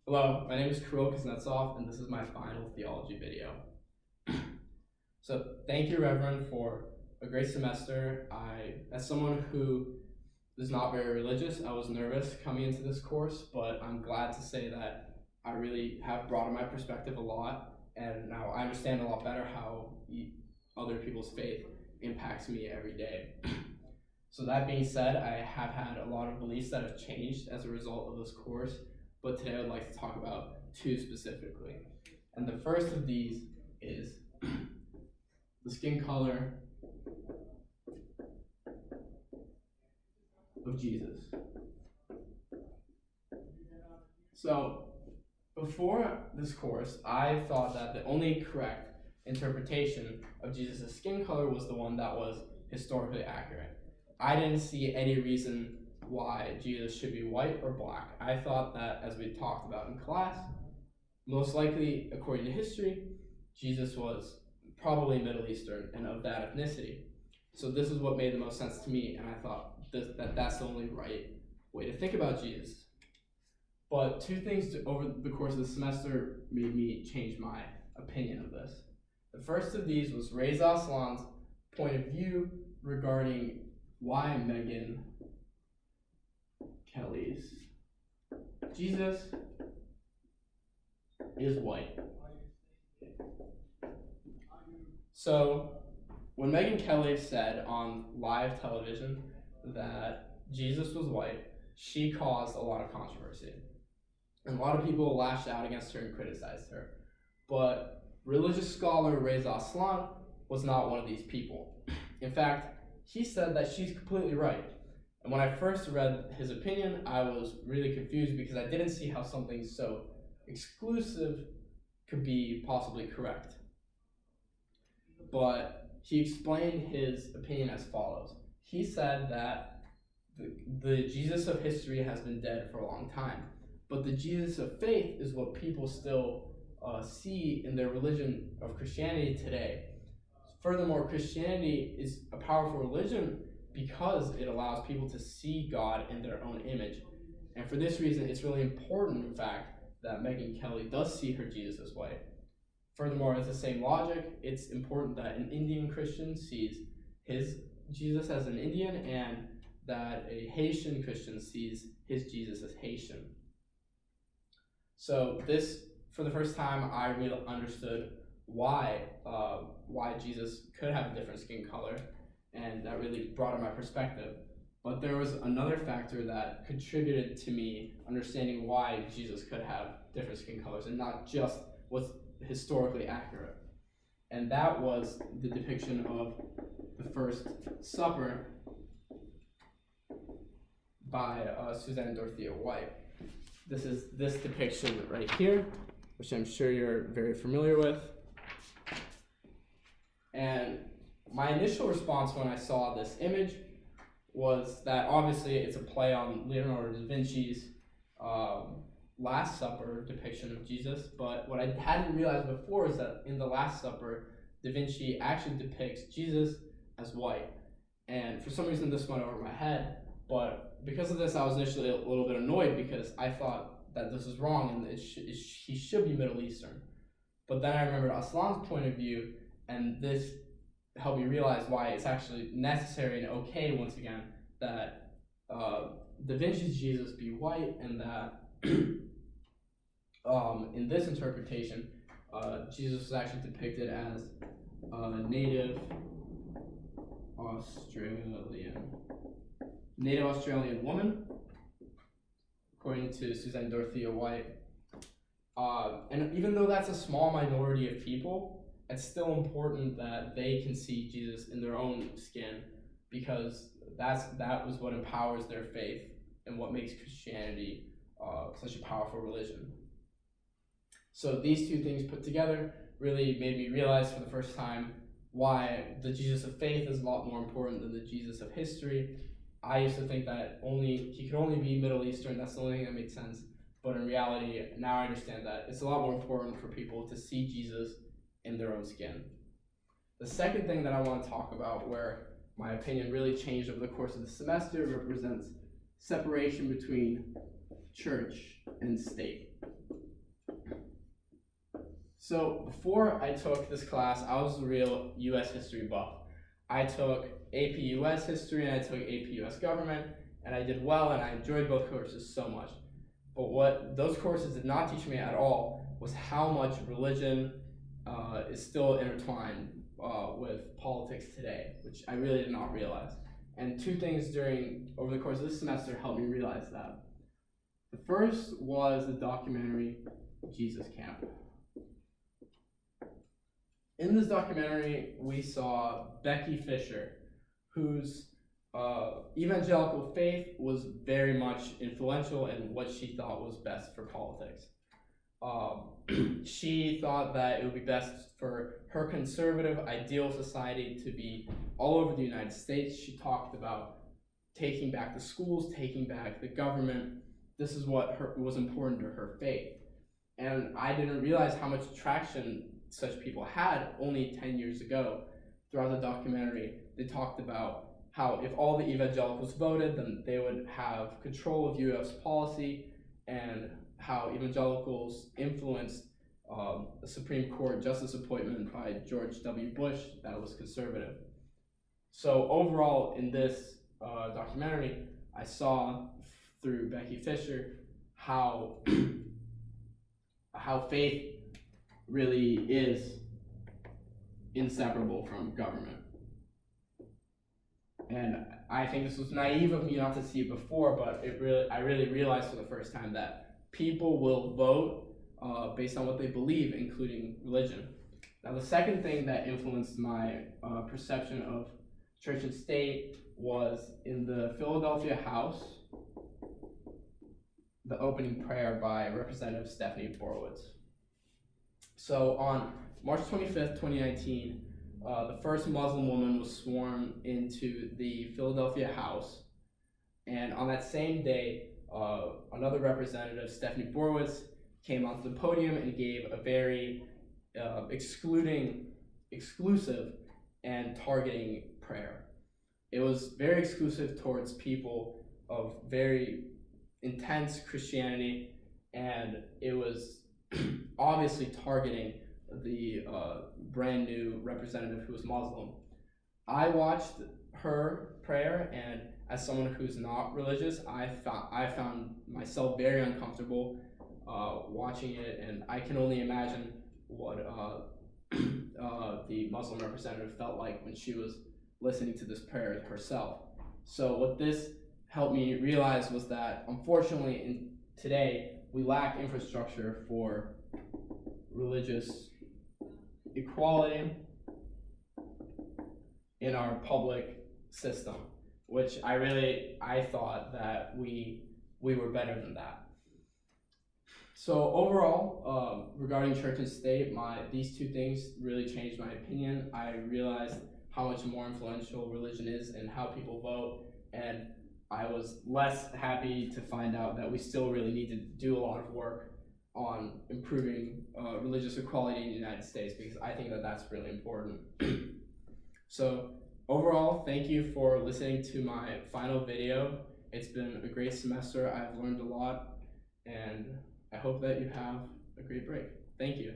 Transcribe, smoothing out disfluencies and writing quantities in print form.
Hello, my name is Kirill Kuznetsov, and this is my final theology video. So, thank you, Reverend, for a great semester. As someone who is not very religious, I was nervous coming into this course, but I'm glad to say that I really have broadened my perspective a lot, and now I understand a lot better how other people's faith impacts me every day. So that being said, I have had a lot of beliefs that have changed as a result of this course, but today I would like to talk about two specifically. And the first of these is the skin color of Jesus. So before this course, I thought that the only correct interpretation of Jesus' skin color was the one that was historically accurate. I didn't see any reason why Jesus should be white or black. I thought that, as we talked about in class, most likely, according to history, Jesus was probably Middle Eastern and of that ethnicity. So this is what made the most sense to me, and I thought that's the only right way to think about Jesus. But two things over the course of the semester made me change my opinion of this. The first of these was Reza Aslan's point of view regarding why Megyn Kelly's Jesus is white. So when Megyn Kelly said on live television that Jesus was white, she caused a lot of controversy. And a lot of people lashed out against her and criticized her. But religious scholar Reza Aslan was not one of these people. In fact, he said that she's completely right. And when I first read his opinion, I was really confused because I didn't see how something so exclusive could be possibly correct. But he explained his opinion as follows. He said that the Jesus of history has been dead for a long time, but the Jesus of faith is what people still see in their religion of Christianity today. Furthermore, Christianity is a powerful religion because it allows people to see God in their own image. And for this reason, it's really important, in fact, that Megyn Kelly does see her Jesus as white. Furthermore, as the same logic, it's important that an Indian Christian sees his Jesus as an Indian and that a Haitian Christian sees his Jesus as Haitian. So this, for the first time, I really understood why Jesus could have a different skin color, and that really broadened my perspective. But there was another factor that contributed to me understanding why Jesus could have different skin colors and not just what's historically accurate. And that was the depiction of the First Supper by Suzanne Dorothea White. This is this depiction right here, which I'm sure you're very familiar with. And my initial response when I saw this image was that obviously it's a play on Leonardo da Vinci's Last Supper depiction of Jesus, but what I hadn't realized before is that in the Last Supper, Da Vinci actually depicts Jesus as white. And for some reason this went over my head, but because of this I was initially a little bit annoyed because I thought that this is wrong and he should be Middle Eastern. But then I remembered Aslan's point of view, and this helped me realize why it's actually necessary and okay, once again, that Da Vinci's Jesus be white, and that in this interpretation, Jesus was actually depicted as a native Australian woman, according to Suzanne Dorothea White. And even though that's a small minority of people, it's still important that they can see Jesus in their own skin, because that was what empowers their faith and what makes Christianity such a powerful religion. So these two things put together really made me realize for the first time why the Jesus of faith is a lot more important than the Jesus of history. I used to think that he could only be Middle Eastern, that's the only thing that made sense. But in reality, now I understand that it's a lot more important for people to see Jesus in their own skin. The second thing that I want to talk about, where my opinion really changed over the course of the semester, represents separation between church and state. So before I took this class, I was a real U.S. history buff. I took AP U.S. history and I took AP U.S. government, and I did well, and I enjoyed both courses so much. But what those courses did not teach me at all was how much religion is still intertwined with politics today, which I really did not realize. And two things over the course of this semester helped me realize that. The first was the documentary Jesus Camp. In this documentary, we saw Becky Fisher, whose evangelical faith was very much influential in what she thought was best for politics. She thought that it would be best for her conservative ideal society to be all over the United States. She talked about taking back the schools, taking back the government. This is what was important to her faith. And I didn't realize how much traction such people had only 10 years ago. Throughout the documentary, they talked about how if all the evangelicals voted, then they would have control of U.S. policy, and how evangelicals influenced the Supreme Court justice appointment by George W. Bush that was conservative. So overall, in this documentary, I saw through Becky Fisher how faith really is inseparable from government. And I think this was naive of me not to see it before, but I really realized for the first time that people will vote based on what they believe, including religion. Now, the second thing that influenced my perception of church and state was in the Philadelphia House, the opening prayer by Representative Stephanie Borowitz. So on March 25th, 2019, the first Muslim woman was sworn into the Philadelphia House. And on that same day, another representative, Stephanie Borowitz, came onto the podium and gave a very exclusive and targeting prayer. It was very exclusive towards people of very intense Christianity, and it was obviously targeting the brand new representative who was Muslim. I watched her prayer, and as someone who's not religious, I found myself very uncomfortable watching it, and I can only imagine what the Muslim representative felt like when she was listening to this prayer herself. So what this helped me realize was that, unfortunately, today we lack infrastructure for religious equality in our public system, which I thought that we were better than that. So overall, regarding church and state, these two things really changed my opinion. I realized how much more influential religion is and how people vote, and I was less happy to find out that we still really need to do a lot of work on improving religious equality in the United States, because I think that that's really important. So overall, thank you for listening to my final video. It's been a great semester. I've learned a lot, and I hope that you have a great break. Thank you.